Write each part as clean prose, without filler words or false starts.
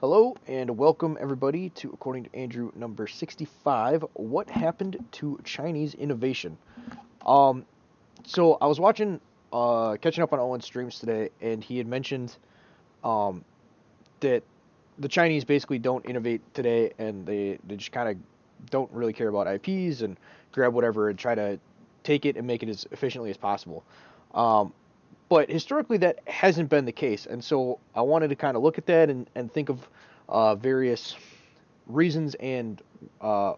Hello and welcome everybody to, according to Andrew, number 65, What Happened to Chinese Innovation? Um, so I was catching up on Owen's streams today, and he had mentioned um, that the Chinese basically don't innovate today, and they just kind of don't really care about IPs and grab whatever and try to take it and make it as efficiently as possible. Um, but historically, that hasn't been the case, and so I wanted to kind of look at that and think of various reasons and uh,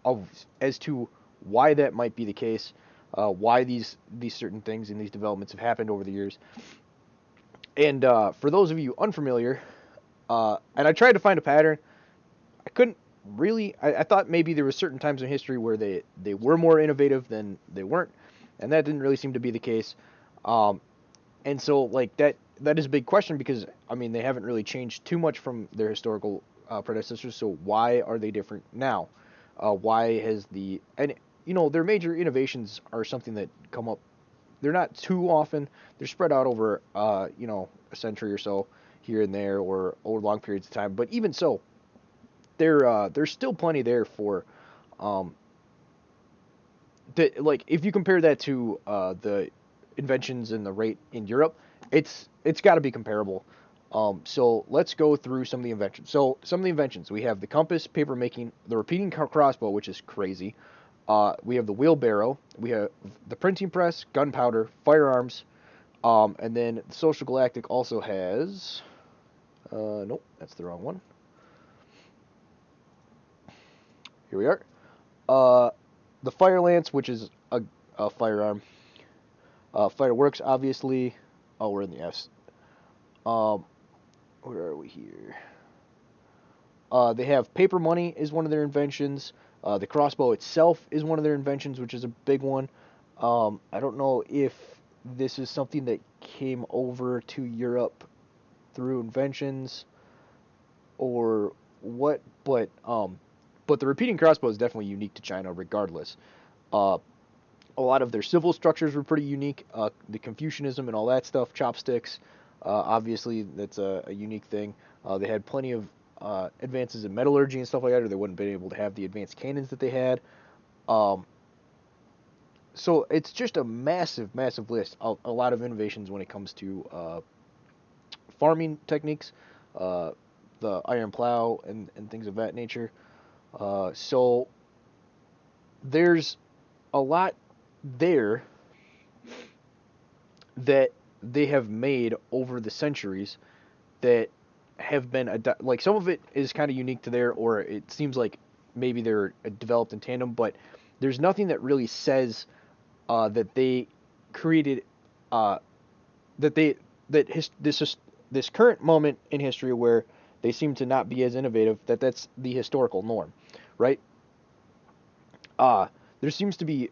of as to why that might be the case, why these certain things and these developments have happened over the years. And for those of you unfamiliar, and I tried to find a pattern, I couldn't really. I thought maybe there were certain times in history where they were more innovative than they weren't, and that didn't really seem to be the case. Um, and so like that is a big question because I mean they haven't really changed too much from their historical predecessors. So why are they different now? Why has the and their major innovations are something that come up. They're not too often. They're spread out over a century or so here and there or over long periods of time. But even so, there's still plenty there for um, like if you compare that to the inventions and the rate in Europe, it's got to be comparable. So let's go through some of the inventions. So some of the inventions we have: the compass, paper making, the repeating crossbow, which is crazy. We have the wheelbarrow. We have the printing press, gunpowder, firearms, and then the Social Galactic also has. Nope, that's the wrong one. Here we are. Uh, the fire lance, which is a firearm. Fireworks, obviously. Oh, we're in the S. Um, where are we here? They have paper money is one of their inventions. The crossbow itself is one of their inventions, which is a big one. I don't know if this is something that came over to Europe through inventions or what, but the repeating crossbow is definitely unique to China, regardless. Uh, a lot of their civil structures were pretty unique. The Confucianism and all that stuff, chopsticks, obviously that's a unique thing. They had plenty of advances in metallurgy and stuff like that, or they wouldn't have been able to have the advanced cannons that they had. Um, so it's just a massive, massive list. A lot of innovations when it comes to farming techniques, uh, the iron plow, and things of that nature. So there's a lot there that they have made over the centuries that have been like some of it is kind of unique to there, or it seems like maybe they're developed in tandem, but there's nothing that really says that they created uh, that they that this current moment in history where they seem to not be as innovative, that's the historical norm, right? Uh, there seems to be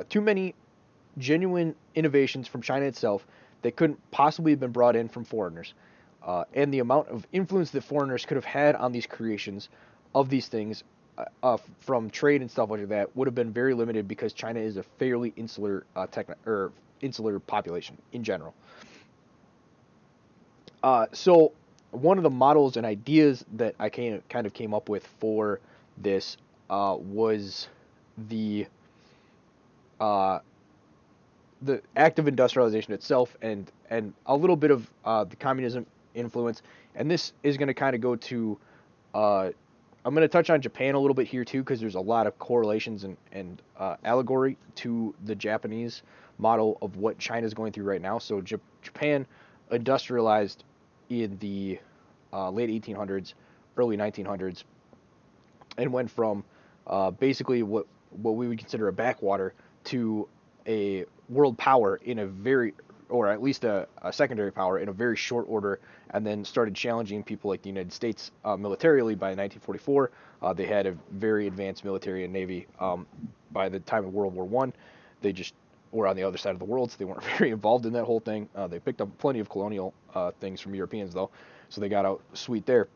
too many genuine innovations from China itself that couldn't possibly have been brought in from foreigners. And the amount of influence that foreigners could have had on these creations of these things from trade and stuff like that would have been very limited because China is a fairly insular insular population in general. So one of the models and ideas that I kind of came up with for this was the uh, the act of industrialization itself and a little bit of the communism influence. And this is going to kind of go to uh, I'm going to touch on Japan a little bit here too because there's a lot of correlations and allegory to the Japanese model of what China's going through right now. So Japan industrialized in the late 1800s, early 1900s, and went from basically what we would consider a backwater to a world power in a very, or at least a secondary power in a very short order, and then started challenging people like the United States militarily by 1944. They had a very advanced military and navy. By the time of World War One, they just were on the other side of the world, so they weren't very involved in that whole thing. They picked up plenty of colonial things from Europeans though, so they got out sweet there.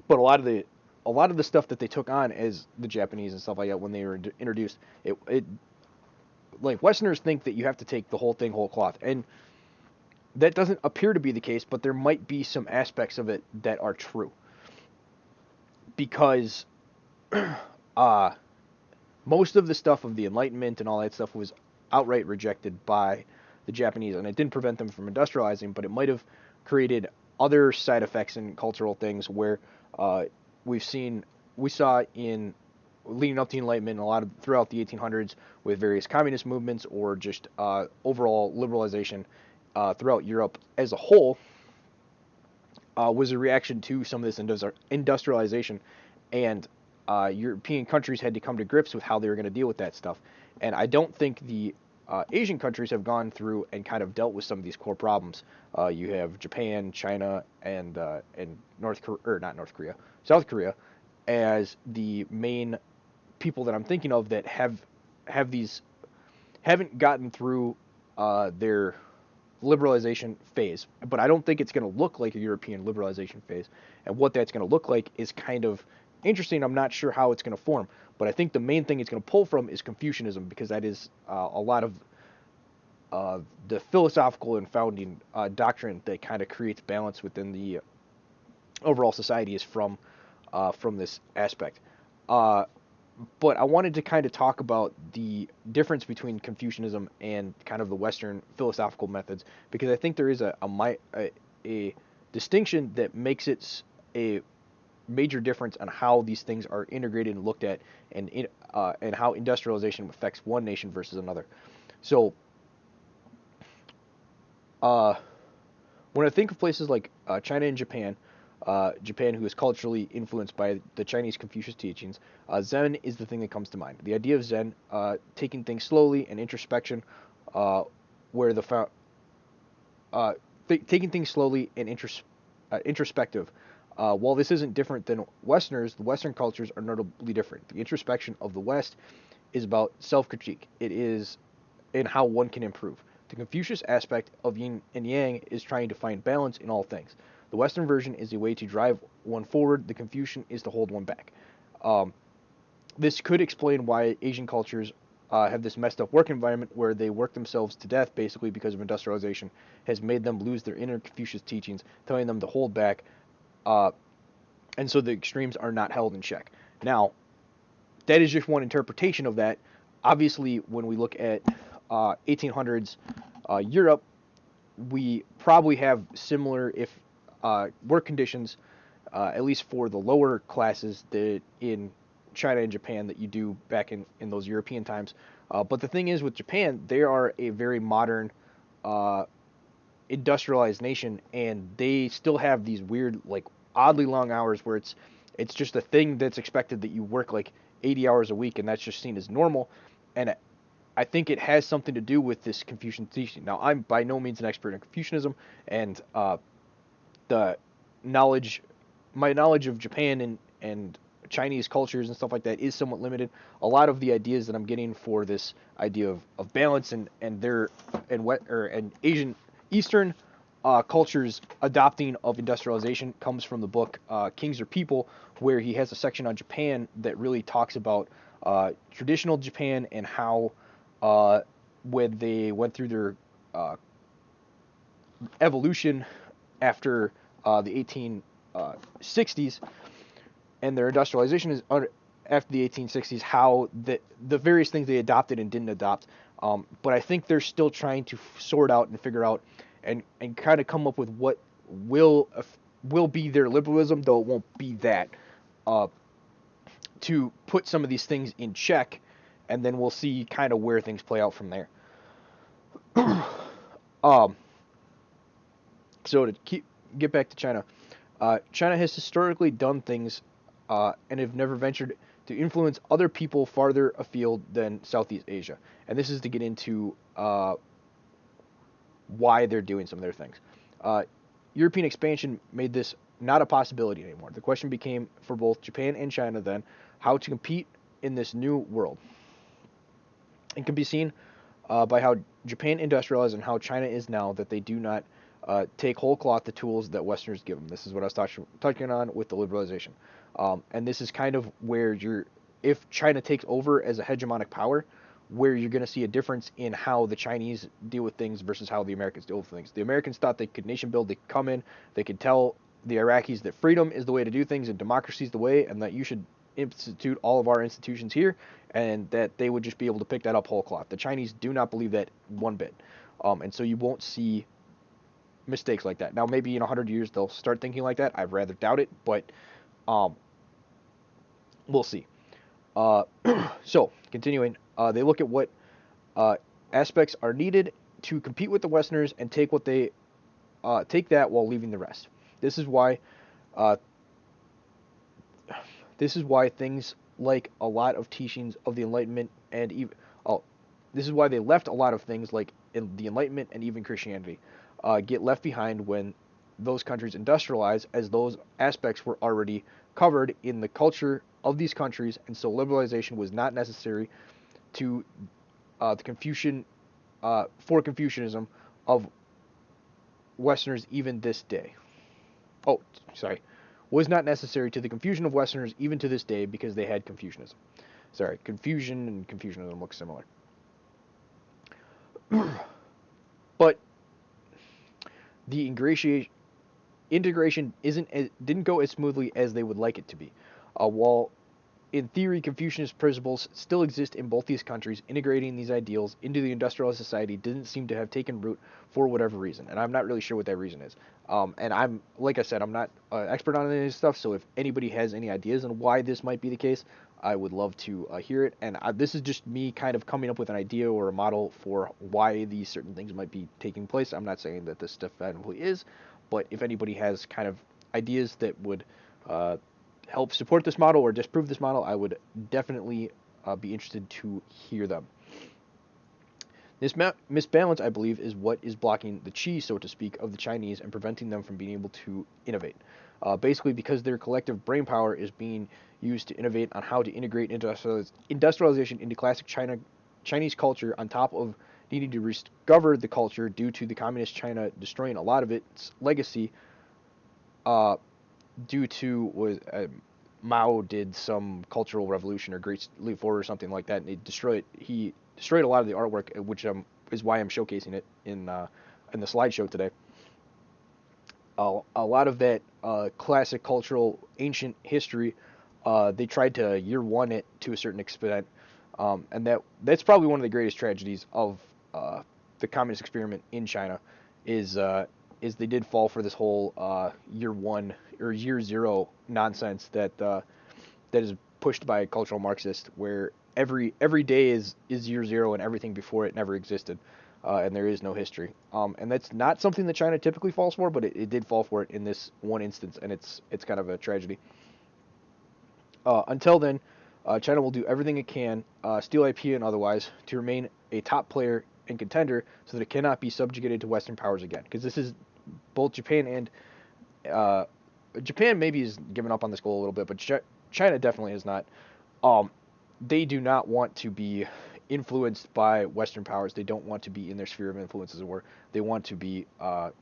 But a lot of the stuff that they took on as the Japanese and stuff like that when they were introduced, it like Westerners think that you have to take the whole thing whole cloth, and that doesn't appear to be the case, but there might be some aspects of it that are true because uh, most of the stuff of the Enlightenment and all that stuff was outright rejected by the Japanese, and it didn't prevent them from industrializing, but it might have created other side effects and cultural things where uh, we've seen we saw in leading up to the Enlightenment, a lot of throughout the 1800s with various communist movements or just overall liberalization throughout Europe as a whole was a reaction to some of this industrialization, and European countries had to come to grips with how they were going to deal with that stuff. And I don't think the Asian countries have gone through and kind of dealt with some of these core problems. You have Japan, China, and South Korea, as the main people that I'm thinking of that have these haven't gotten through their liberalization phase, but I don't think it's going to look like a European liberalization phase. And what that's going to look like is kind of interesting. I'm not sure how it's going to form, but I think the main thing it's going to pull from is Confucianism, because that is a lot of the philosophical and founding doctrine that kind of creates balance within the overall society is from this aspect. Uh, but I wanted to kind of talk about the difference between Confucianism and kind of the Western philosophical methods, because I think there is a distinction that makes it a major difference on how these things are integrated and looked at, and how industrialization affects one nation versus another. So, uh, when I think of places like China and Japan, Japan, who is culturally influenced by the Chinese Confucius teachings, Zen is the thing that comes to mind. The idea of Zen, taking things slowly and introspection, uh, where uh, taking things slowly and introspective. While this isn't different than Westerners, the Western cultures are notably different. The introspection of the West is about self-critique. It is in how one can improve. The Confucius aspect of yin and yang is trying to find balance in all things. The Western version is a way to drive one forward. The Confucian is to hold one back. Um, this could explain why Asian cultures have this messed up work environment where they work themselves to death basically because of industrialization has made them lose their inner Confucius teachings, telling them to hold back, uh, and so the extremes are not held in check. Now, that is just one interpretation of that. Obviously, when we look at 1800s Europe, we probably have similar, if work conditions, at least for the lower classes, that in China and Japan that you do back in those European times. But the thing is, with Japan, they are a very modern, uh, industrialized nation, and they still have these weird, like oddly long hours where it's just a thing that's expected that you work like 80 hours a week, and that's just seen as normal. And I think it has something to do with this Confucian teaching. Now, I'm by no means an expert in Confucianism, and the knowledge, my knowledge of Japan and Chinese cultures and stuff like that is somewhat limited. A lot of the ideas that I'm getting for this idea of balance and their and Asian Eastern cultures adopting of industrialization comes from the book Kings or People, where he has a section on Japan that really talks about traditional Japan and how when they went through their evolution after the 1860s and their industrialization is after the 1860s, how the various things they adopted and didn't adopt. But I think they're still trying to sort out and figure out and kind of come up with what will be their liberalism, though it won't be that, to put some of these things in check, and then we'll see kind of where things play out from there. Um, so to get back to China, China has historically done things and have never ventured to influence other people farther afield than Southeast Asia. And this is to get into why they're doing some of their things. European expansion made this not a possibility anymore. The question became for both Japan and China then how to compete in this new world. It can be seen by how Japan industrialized and how China is now that they do not take whole cloth the tools that Westerners give them. This is what I was touching on with the liberalization. And this is kind of where if China takes over as a hegemonic power, where you're going to see a difference in how the Chinese deal with things versus how the Americans deal with things. The Americans thought they could nation build, they could come in, they could tell the Iraqis that freedom is the way to do things and democracy is the way, and that you should institute all of our institutions here, and that they would just be able to pick that up whole cloth. The Chinese do not believe that one bit. And so you won't see mistakes like that. Now, maybe in 100 years they'll start thinking like that. I'd rather doubt it, but um, we'll see. Uh, so, continuing, they look at what uh, aspects are needed to compete with the Westerners and take that while leaving the rest. This is why uh, this is why things like a lot of teachings of the Enlightenment and even oh, this is why they left a lot of things like in the Enlightenment and even Christianity get left behind when those countries industrialize, as those aspects were already covered in the culture of these countries, and so liberalization was not necessary to the Confucian for Confucianism of Westerners even this day. Oh, sorry, was not necessary to the confusion of Westerners even to this day because they had Confucianism. Sorry, confusion and Confucianism look similar. But the integration didn't go as smoothly as they would like it to be. While in theory, Confucianist principles still exist in both these countries. Integrating these ideals into the industrialized society didn't seem to have taken root for whatever reason, and I'm not really sure what that reason is. And I'm, like I said, I'm not an expert on any of this stuff, so if anybody has any ideas on why this might be the case, I would love to hear it. And this is just me kind of coming up with an idea or a model for why these certain things might be taking place. I'm not saying that this stuff definitely is, but if anybody has kind of ideas that would uh, help support this model or disprove this model, I would definitely be interested to hear them. This misbalance, I believe, is what is blocking the chi, so to speak, of the Chinese and preventing them from being able to innovate. Basically, because their collective brain power is being used to innovate on how to integrate industrialization into classic Chinese culture, on top of needing to rediscover the culture due to the communist China destroying a lot of its legacy. Uh, Due to was Mao did some cultural revolution or Great Leap Forward or something like that, and he destroyed a lot of the artwork, which is why I'm showcasing it in the slideshow today. A lot of that classic cultural ancient history, they tried to year one it to a certain extent, and that's probably one of the greatest tragedies of the communist experiment in China, is is they did fall for this whole year one or year zero nonsense that is pushed by a cultural Marxist, where every day is year zero and everything before it never existed, and there is no history. And that's not something that China typically falls for, but it did fall for it in this one instance, and it's kind of a tragedy. Until then, China will do everything it can, steal IP and otherwise, to remain a top player and contender, so that it cannot be subjugated to Western powers again. Because this is both Japan and Japan maybe has given up on this goal a little bit, but China definitely has not. Um, they do not want to be influenced by Western powers. They don't want to be in their sphere of influence, as it were. They want to be a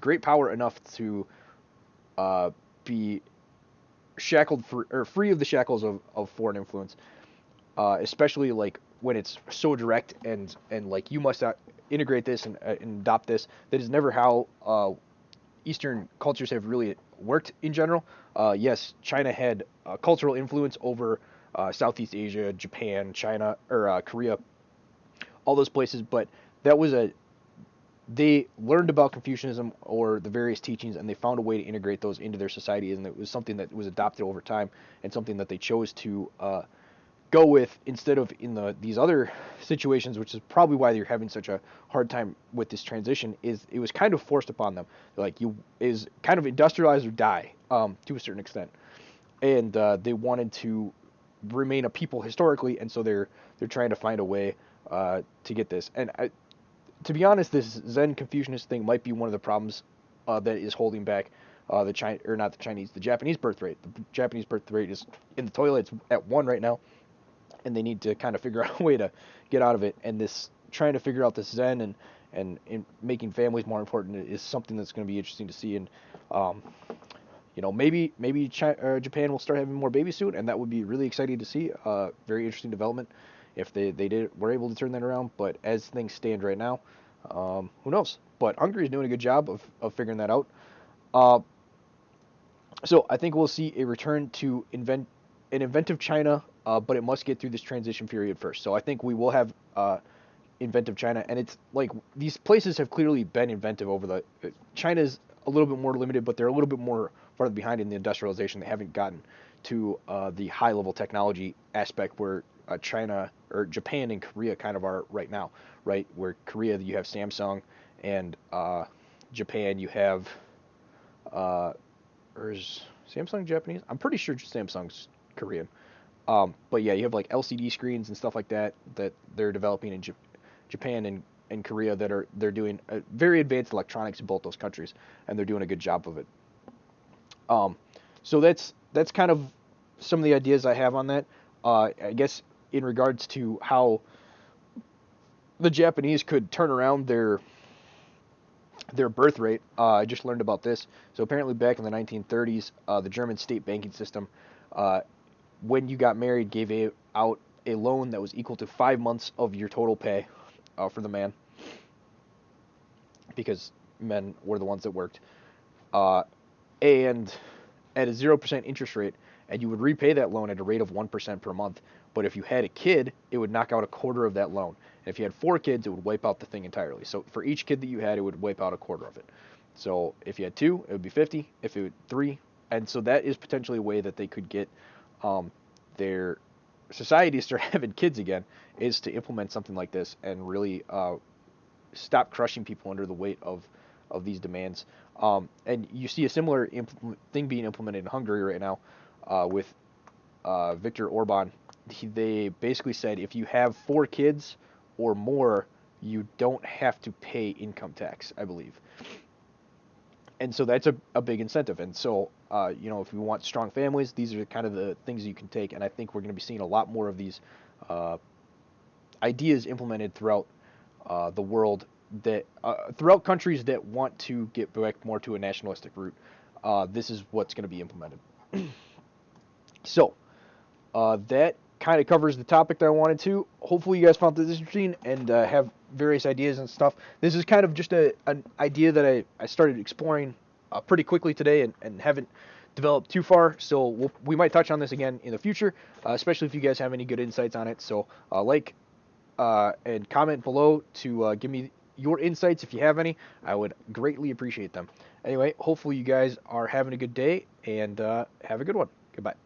great power enough to be shackled or free of the shackles of foreign influence, especially like when it's so direct and like you must integrate this and adopt this. That is never how Eastern cultures have really worked in general. Yes, China had cultural influence over Southeast Asia, Japan, China, or Korea, all those places, but that was they learned about Confucianism or the various teachings, and they found a way to integrate those into their society, and it was something that was adopted over time, and something that they chose to go with instead of in these other situations, which is probably why they're having such a hard time with this transition. Is it was kind of forced upon them, like you is kind of industrialize or die, to a certain extent, and they wanted to remain a people historically, and so they're trying to find a way to get this. And to be honest, this Zen Confucianist thing might be one of the problems that is holding back the China or not the Chinese, the Japanese birth rate. The Japanese birth rate is in the toilet. It's at 1 right now, and they need to kind of figure out a way to get out of it. And this trying to figure out this Zen and making families more important is something that's going to be interesting to see. And maybe China, Japan will start having more babies soon, and that would be really exciting to see. Very interesting development if they were able to turn that around. But as things stand right now, who knows? But Hungary is doing a good job of figuring that out. Uh, so I think we'll see a return to an inventive China, but it must get through this transition period first. So I think we will have inventive China, and it's like these places have clearly been inventive over the. China's a little bit more limited, but they're a little bit more farther behind in the industrialization. They haven't gotten to the high level technology aspect where China or Japan and Korea kind of are right now, right? Where Korea you have Samsung, and Japan you have or is Samsung Japanese? I'm pretty sure Samsung's Korean. But yeah, you have like LCD screens and stuff like that that they're developing in Japan and Korea that they're doing very advanced electronics in both those countries, and they're doing a good job of it. Um, so that's kind of some of the ideas I have on that. I guess in regards to how the Japanese could turn around their birth rate. I just learned about this. So apparently, back in the 1930s, the German state banking system, uh, when you got married, gave out a loan that was equal to 5 months of your total pay for the man, because men were the ones that worked, uh, and at a 0% interest rate, and you would repay that loan at a rate of 1% per month. But if you had a kid, it would knock out a quarter of that loan. And if you had 4 kids, it would wipe out the thing entirely. So for each kid that you had, it would wipe out a quarter of it. So if you had 2, it would be 50. If it would 3, and so that is potentially a way that they could get their society to start having kids again, is to implement something like this and really stop crushing people under the weight of these demands. And you see a similar thing being implemented in Hungary right now with Viktor Orban. They basically said if you have 4 kids or more, you don't have to pay income tax, I believe. And so that's a big incentive. And so, if we want strong families, these are kind of the things you can take. And I think we're going to be seeing a lot more of these ideas implemented throughout the world, that throughout countries that want to get back more to a nationalistic route. This is what's going to be implemented. So that kind of covers the topic that I wanted to. Hopefully you guys found this interesting and have various ideas and stuff. This is kind of just an idea that I started exploring pretty quickly today and haven't developed too far. So we might touch on this again in the future, especially if you guys have any good insights on it. So and comment below to give me your insights if you have any. I would greatly appreciate them. Anyway, hopefully you guys are having a good day and have a good one. Goodbye.